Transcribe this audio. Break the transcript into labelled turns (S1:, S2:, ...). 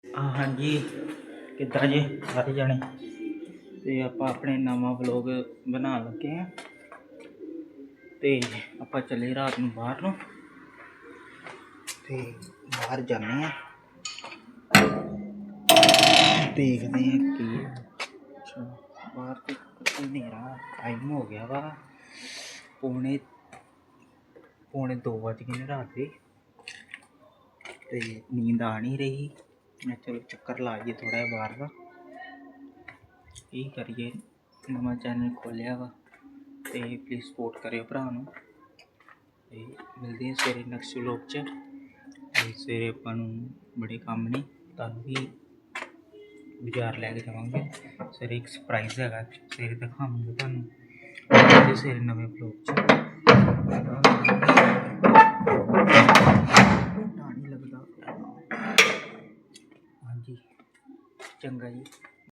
S1: हाँ जी, किद्दां जी सारे जने ते आपां अपने नवां व्लॉग बनान लगे हैं ते आपां चले रात नूं बाहर नूं ते बाहर जाने हैं देखते हैं कि अच्छा बाहर तो अंधेरा टाइम हो गया वा पौने 2 बज गए रात के ते नींद आ नहीं रही। मैं चलो चक्कर लाइए थोड़ा बाहर का यही करिए नवा चैनल खोलिया वा ते प्लीज़ सपोर्ट करियो भरा नूं ते मिलदे हैं सवेरे नैक्सट व्लॉग च। सवेरे आपां नूं बड़े कम्म ने तुहानूं भी बाजार लैके जावांगे सवेरे एक सरप्राइज़ हैगा सवेरे दिखावांगे तुहानूं मिलदे सवेरे नवें व्लॉग च। नहीं लगता हाँ जी चंगा जी।